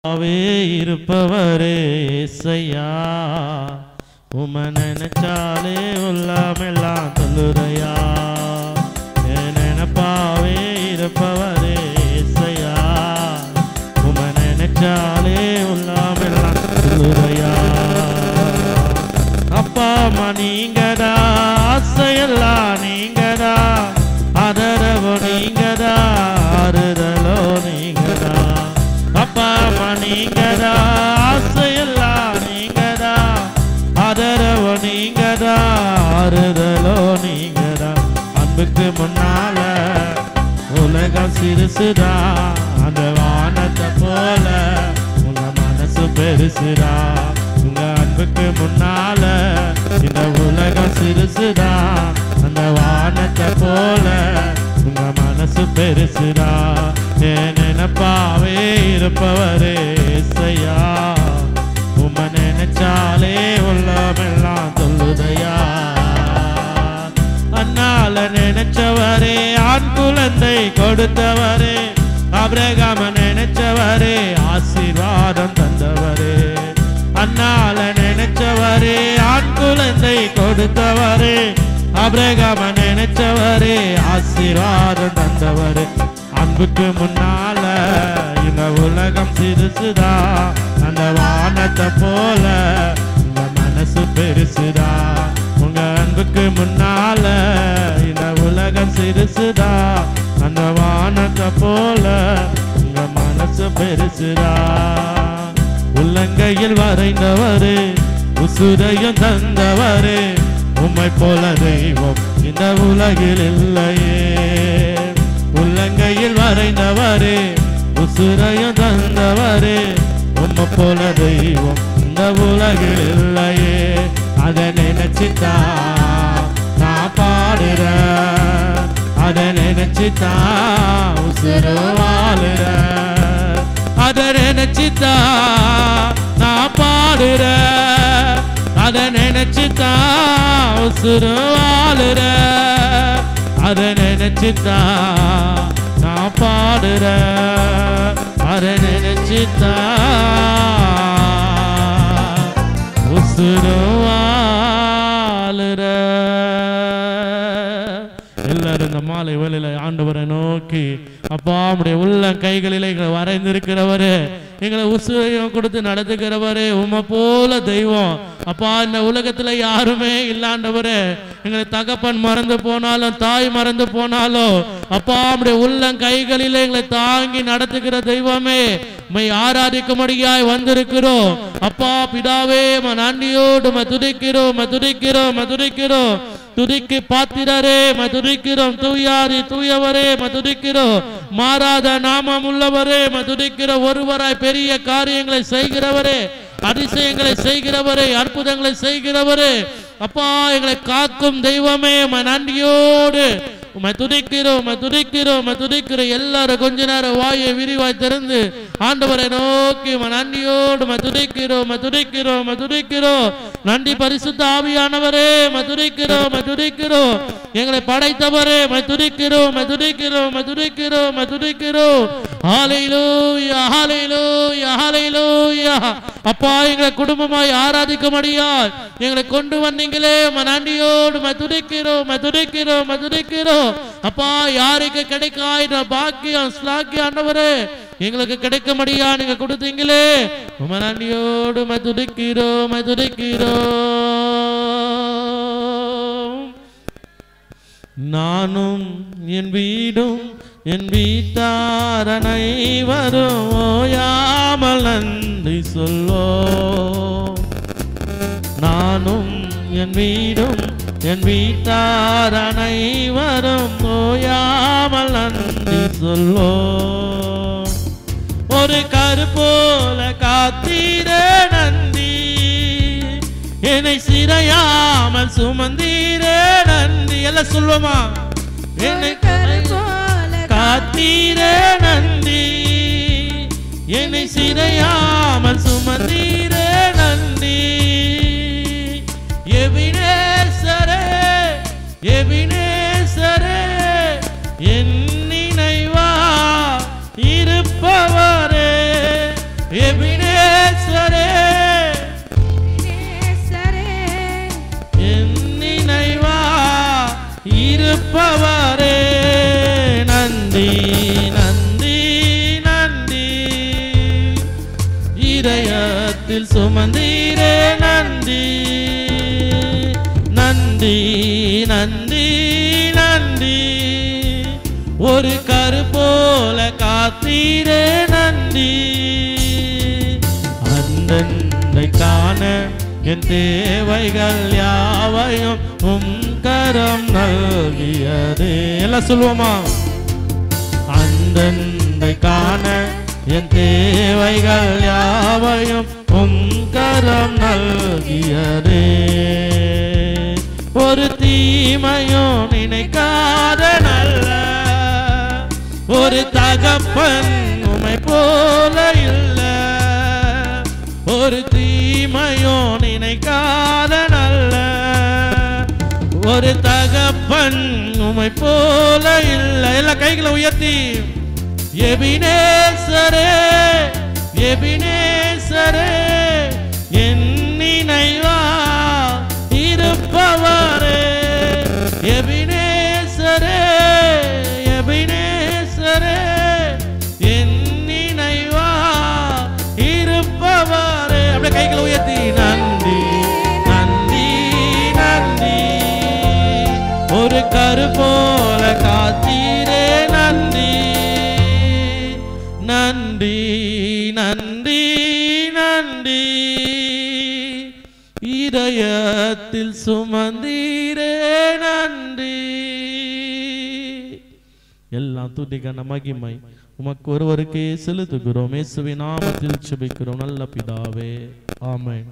அவே இருப்பவரே இயேசையா, உம்மை நினைச்சாலே உள்ளமெல்லாம் தொல்லுதையா. என் நினைப்பாவே இருப்பவரே இயேசையா, உம்மை நினைச்சாலே உள்ளமெல்லாம் தொல்லுதையா. அப்பா அம்மா நீங்கடா, ஆசையெல்லாம் நீங்கடா, ஆதரவு நீங்கடா, ஆறுதலோ நீங்கடா. அப்பா அம்மா நீங்கடா, ஆசையெல்லாம் நீங்கடா, ஆதரவு நீங்கடா, ஆறுதலோ நீங்கடா. அன்புக்கு முன்னால உலகம் சிறுசுடா, அந்த வானத்தை போல உங்க மனசு பெருசுடா. உங்க அன்புக்கு முன்னால இந்த உலகம் சிறுசுடா, அந்த வானத்தை போல உங்க மனசு பெருசுடா. என் நினைப்பாவே இருப்பவரே இயேசையா, உம்மை நினைச்சாலே உள்ளமெல்லாம் தொல்லுதையா. அண்ணால நினைச்சவரே, ஆண் குழந்தை கொடுத்தவரே, ஆபிரகாம நினைச்சவரே, ஆசீர்வாதம் தந்தவரே. அண்ணால நினைச்சவரே, ஆண் குழந்தை கொடுத்தவரே, ஆபிரகாம நினைச்சவரே, ஆசீர்வாதம் தந்தவரே. அன்புக்கு முன்னால இந்த உலகம் சிறுசுதா, அந்த வானத்தை போல உங்க மனசு பெருசுதா. உங்க அன்புக்கு முன்னால இந்த உலகம் சிறுசுதா, அந்த வானத்தை போல உங்க மனசு பெருசுதா. உள்ளங்கையில் வரைந்தவரு, உசுரையும் தந்தவரு, உம்மை போல தெய்வம் இந்த உலகில் இல்லையே. உள்ளங்கையில் வரைந்தவரு, உசுரையும் தந்தவரு, உம்மை போல தெய்வம் இந்த உலகில் இல்லையே. அதை நினைச்சுட்டா நான் பாடுறேன், அதை நினைச்சுட்டா உசுறு வாழுறேன். அதை நினைச்சுட்டா நான் பாடுறேன், அதை நினைச்சுட்டா உசுறு வாழுறேன். அதை நினைச்சுட்டா நான் பாடுறேன், அதை நினைச்சுட்டா உசுறு வாழுறேன். எல்லாரும் இந்த மாலை வேளையில ஆண்டவரை நோக்கி, அப்பா உம்முடைய உள்ள கைகளில் எங்களை வரைந்திருக்கிறவரு, எங்களை உசுரையும் கொடுத்து நடத்துகிறவரே, உம்மை போல தெய்வம் அப்பா இந்த உலகத்துல யாருமே இல்லாண்டவரே. எங்களை தகப்பன் மறந்து போனாலும், தாய் மறந்து போனாலும், அப்பா உம்முடைய உள்ள கைகளில் எங்களை தாங்கி நடத்துகிற தெய்வமே, உம்மை ஆராதிக்கும்படியாய் வந்திருக்கிறோம். அப்பா பிதாவே, நன்றியோடு துதிக்கிறோம், துதிக்கிறோம், துதிக்கிறோம். துதிக்கு பாத்திரரே துதிக்கிறோம், தூயாரி தூயவரே துதிக்கிறோம், மாறாத நாமம் உள்ளவரே துதிக்கிற ஒருவராய் பெரிய காரியங்களை செய்கிறவரே, அதிசயங்களை செய்கிறவரே, அற்புதங்களை செய்கிறவரே, அப்பா எங்களை காக்கும் தெய்வமே, நன்றியோடு உம்மை துதிக்கிறோம், துதிக்கிறோம், துதிக்கிறோம். எல்லாரும் கொஞ்ச நேரம் வாயை விரிவாய் திறந்து ஆண்டவரை நோக்கி நன்றியோடு துதிக்கிறோம், துதிக்கிறோம், துதிக்கிறோம். நன்றி பரிசுத்த ஆவியானவரே, துதிக்கிறோம், துதிக்கிறோம். எங்களை படைத்தவரே துதிக்கிறோம், துதிக்கிறோம், துதிக்கிறோம், துதிக்கிறோம். ஹல்லேலூயா, ஹல்லேலூயா, ஹல்லேலூயா. அப்பா எங்களை குடும்பமாய் ஆராதிக்கும்படியாய் எங்களை கொண்டு வந்தீங்களே, நன்றியோடு துதிக்கிறோம், துதிக்கிறோம், துதிக்கிறோம். அப்பா யாருக்கு கிடைக்காத பாக்கியம் ஸ்லாக்கியம் ஆண்டவரே எங்களுக்கு கிடைக்கும்படியா நீங்க கொடுத்தீங்களே, உம்மை நன்றியோடு துதிக்கிறோம், துதிக்கிறோம். நானும் என் வீடும் என் வீட்டார் அனைவரும் ஓயாமல் நன்றி சொல்வோம். நானும் என் வீடும் என் வீட்டார் அனைவரும் ஓயாமல் நன்றி சொல்வோம். ஒரு கருப்போல காத்தீரே நன்றி, என்னை சிறையாமல் சுமந்தீரே நன்றி. எல்லாம் சொல்வோமா? என்னை கருப்போல காத்தீரே நன்றி, என்னை சிறையாமல் சுமந்தீரே நன்றி. எபினேசரே, எபினேசரே, என் நினைவா இருப்பவரே, எபினேசரே என் நினைவா இருப்பவரே நன்றி நன்றி நன்றி இதயத்தில் சுமந்தீரே நன்றி நன்றி நன்றி நன்றி ஒரு கரு போல காத்தீரே நன்றி அந்தந்தை காண என் தேவைகள் யாவையும் கரம் நல்கியதே எல்லாம் சொல்லுவோமா அந்தந்தை காண என் தேவைகள் யாவையும் கரம் நல்கியதே ஒரு தீமையும் நினைக்காத நல்ல ஒரு தகப்பன் உமை போல இல்ல ஒரு தீமையும் நினைக்காத நல்ல ஒரு தகப்பன் உமை போல இல்ல எல்லா கைகளை உயர்த்தி எபினேசரே எபினேசரே என் நினைவா இருப்பவரே எபினேசரே எபினேசரே என் நினைவா இருப்பவரே அப்படியே கைகளை உயர்த்தி நன்றி நன்றி நன்றி ஒரு கரு போல காத்தீரே நன்றி நன்றி நன்றி நன்றி இதயத்தில் சுமந்தீரே நன்றி எல்லாம் துதிக்கான மகிமை உமக்கு ஒருவருக்கே செலுத்துகிறோம் இயேசுவின் நாமத்தில் ஜெபிக்கிறோம் நல்ல பிதாவே ஆமென்.